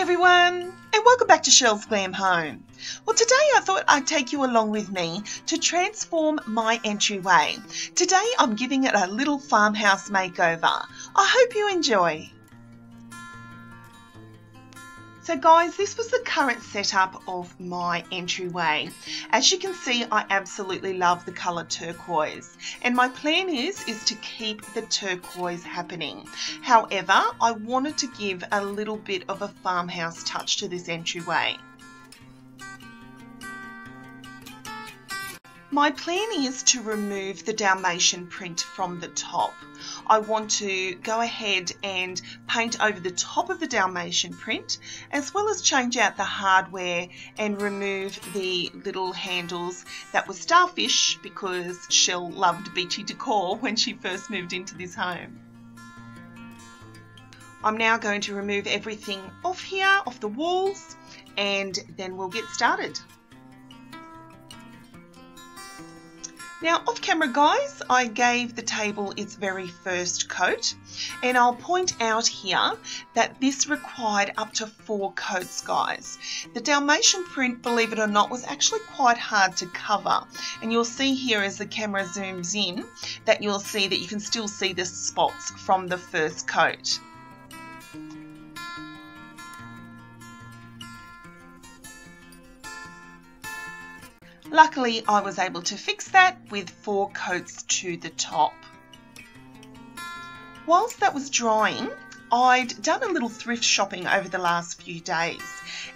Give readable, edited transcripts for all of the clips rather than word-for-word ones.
Hi everyone, and welcome back to Chelle's Glam Home. Well, today I thought I'd take you along with me to transform my entryway. Today I'm giving it a little farmhouse makeover. I hope you enjoy. So guys, this was the current setup of my entryway. As you can see, I absolutely love the colour turquoise, and my plan is to keep the turquoise happening. However, I wanted to give a little bit of a farmhouse touch to this entryway. My plan is to remove the Dalmatian print from the top. I want to go ahead and paint over the top of the Dalmatian print, as well as change out the hardware and remove the little handles that were starfish because Chelle loved beachy decor when she first moved into this home. I'm now going to remove everything off here, off the walls, and then we'll get started. Now, off camera guys, I gave the table its very first coat, and I'll point out here that this required up to 4 coats guys. The Dalmatian print, believe it or not, was actually quite hard to cover, and you'll see here as the camera zooms in that you'll see that you can still see the spots from the first coat. Luckily, I was able to fix that with 4 coats to the top. Whilst that was drying, I'd done a little thrift shopping over the last few days,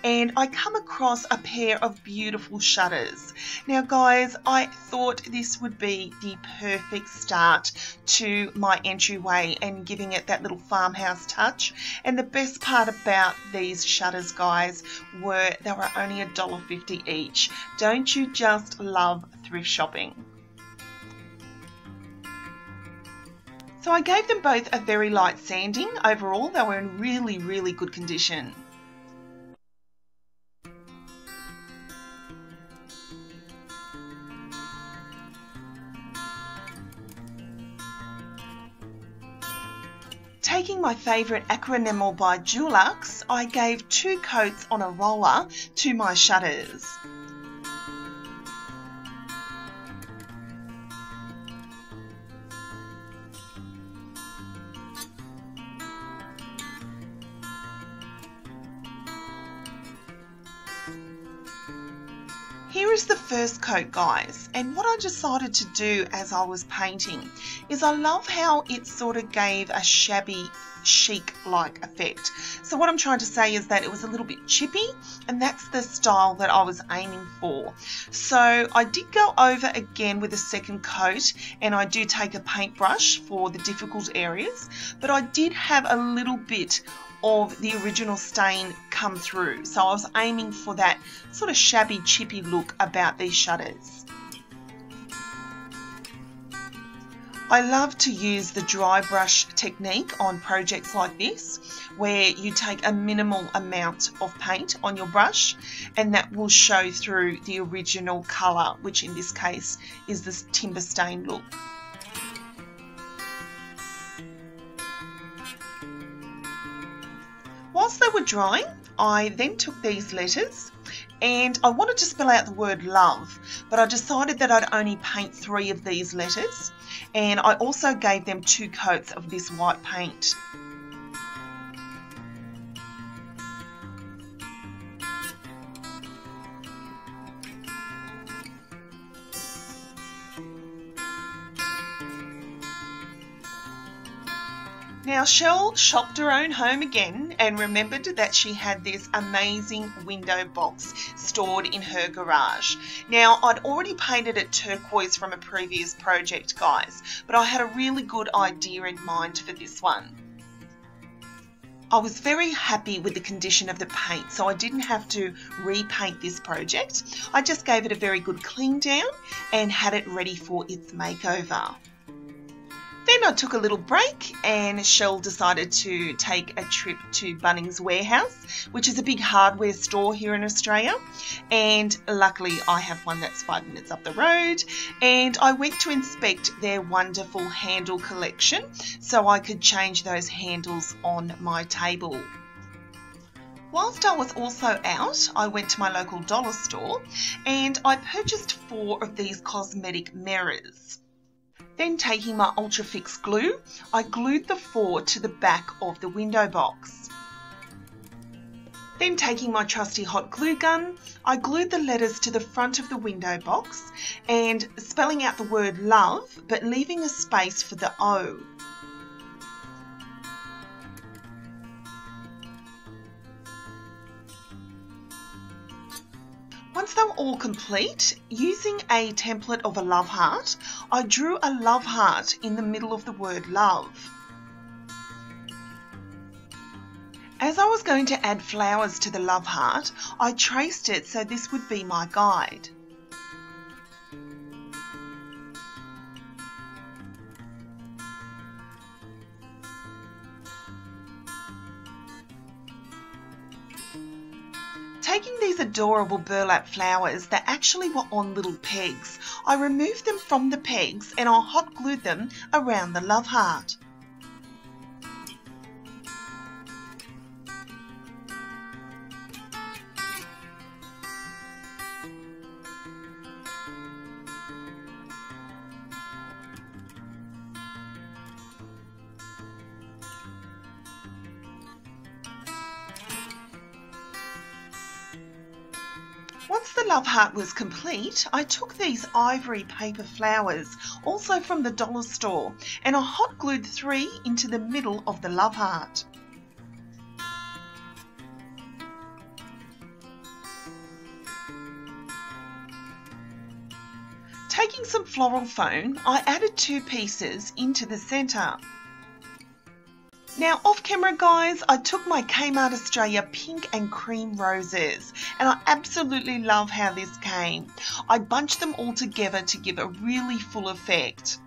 and I come across a pair of beautiful shutters. Now guys, I thought this would be the perfect start to my entryway and giving it that little farmhouse touch. And the best part about these shutters guys were they were only $1.50 each. Don't you just love thrift shopping? So I gave them both a very light sanding. Overall, they were in really good condition. Taking my favourite aqua enamel by Dulux, I gave 2 coats on a roller to my shutters. Here is the first coat guys, and what I decided to do as I was painting is I love how it sort of gave a shabby chic-like effect. So what I'm trying to say is that it was a little bit chippy, and that's the style that I was aiming for. So I did go over again with a second coat, and I do take a paintbrush for the difficult areas, but I did have a little bit of the original stain come through. So I was aiming for that sort of shabby chippy look about these shutters. I love to use the dry brush technique on projects like this, where you take a minimal amount of paint on your brush and that will show through the original colour, which in this case is this timber stain look. Whilst they were drying, I then took these letters and I wanted to spell out the word love, but I decided that I'd only paint 3 of these letters, and I also gave them 2 coats of this white paint. Now Chelle shopped her own home again and remembered that she had this amazing window box stored in her garage. Now I'd already painted it turquoise from a previous project guys, but I had a really good idea in mind for this one. I was very happy with the condition of the paint, so I didn't have to repaint this project. I just gave it a very good clean down and had it ready for its makeover. Then I took a little break and Chelle decided to take a trip to Bunnings Warehouse, which is a big hardware store here in Australia, and luckily I have one that's 5 minutes up the road, and I went to inspect their wonderful handle collection so I could change those handles on my table. Whilst I was also out, I went to my local dollar store and I purchased 4 of these cosmetic mirrors. Then taking my Ultra Fix glue, I glued the 4 to the back of the window box. Then taking my trusty hot glue gun, I glued the letters to the front of the window box and spelling out the word love but leaving a space for the O. Once they were all complete, using a template of a love heart, I drew a love heart in the middle of the word love. As I was going to add flowers to the love heart, I traced it so this would be my guide. Taking these adorable burlap flowers that actually were on little pegs, I removed them from the pegs and I hot glued them around the love heart. Once the love heart was complete, I took these ivory paper flowers, also from the dollar store, and I hot glued 3 into the middle of the love heart. Taking some floral foam, I added 2 pieces into the centre. Now off camera guys, I took my Kmart Australia pink and cream roses and I absolutely love how this came. I bunched them all together to give a really full effect.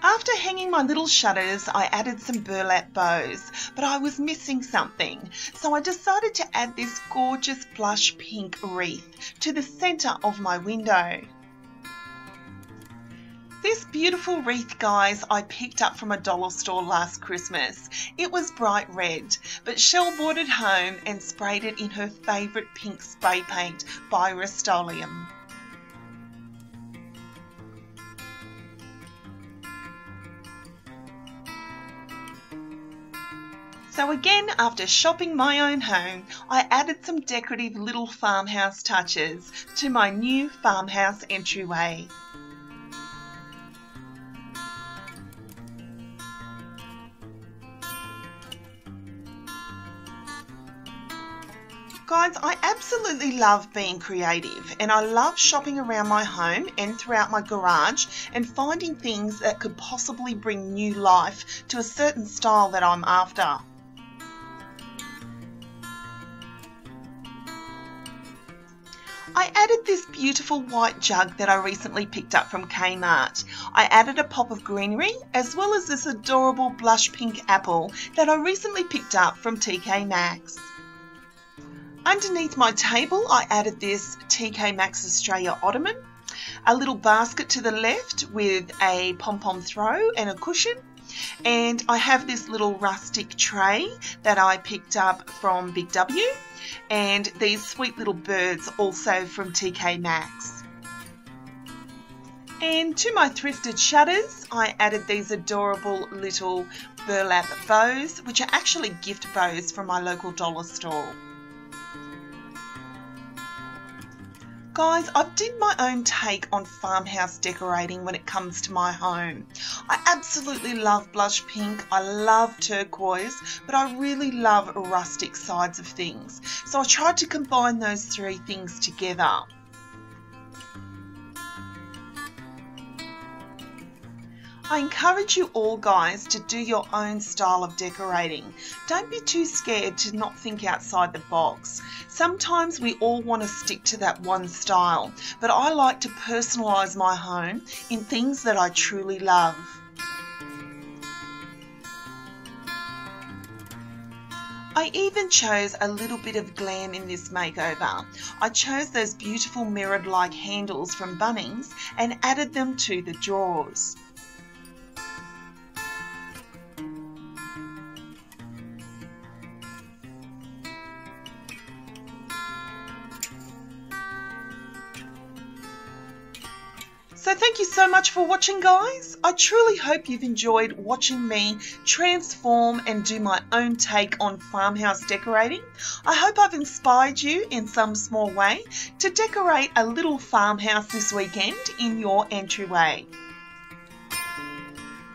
After hanging my little shutters, I added some burlap bows, but I was missing something, so I decided to add this gorgeous blush pink wreath to the centre of my window. This beautiful wreath, guys, I picked up from a dollar store last Christmas. It was bright red, but Chelle brought it home and sprayed it in her favourite pink spray paint by Rust-Oleum. So again, after shopping my own home, I added some decorative little farmhouse touches to my new farmhouse entryway. Guys, I absolutely love being creative and I love shopping around my home and throughout my garage and finding things that could possibly bring new life to a certain style that I'm after. I added this beautiful white jug that I recently picked up from Kmart. I added a pop of greenery as well as this adorable blush pink apple that I recently picked up from TK Maxx. Underneath my table I added this TK Maxx Australia ottoman, a little basket to the left with a pom-pom throw and a cushion, and I have this little rustic tray that I picked up from Big W, and these sweet little birds also from TK Maxx. And to my thrifted shutters, I added these adorable little burlap bows, which are actually gift bows from my local dollar store. Guys, I did my own take on farmhouse decorating when it comes to my home. I absolutely love blush pink, I love turquoise, but I really love rustic sides of things. So I tried to combine those 3 things together. I encourage you all guys to do your own style of decorating. Don't be too scared to not think outside the box. Sometimes we all want to stick to that one style, but I like to personalise my home in things that I truly love. I even chose a little bit of glam in this makeover. I chose those beautiful mirrored-like handles from Bunnings and added them to the drawers. So thank you so much for watching, guys. I truly hope you've enjoyed watching me transform and do my own take on farmhouse decorating. I hope I've inspired you in some small way to decorate a little farmhouse this weekend in your entryway.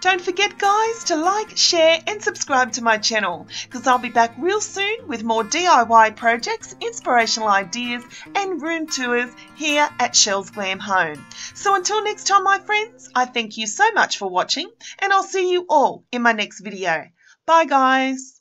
Don't forget, guys, to like, share and subscribe to my channel, because I'll be back real soon with more DIY projects, inspirational ideas and room tours here at Chelle's Glam Home. So until next time, my friends, I thank you so much for watching and I'll see you all in my next video. Bye, guys.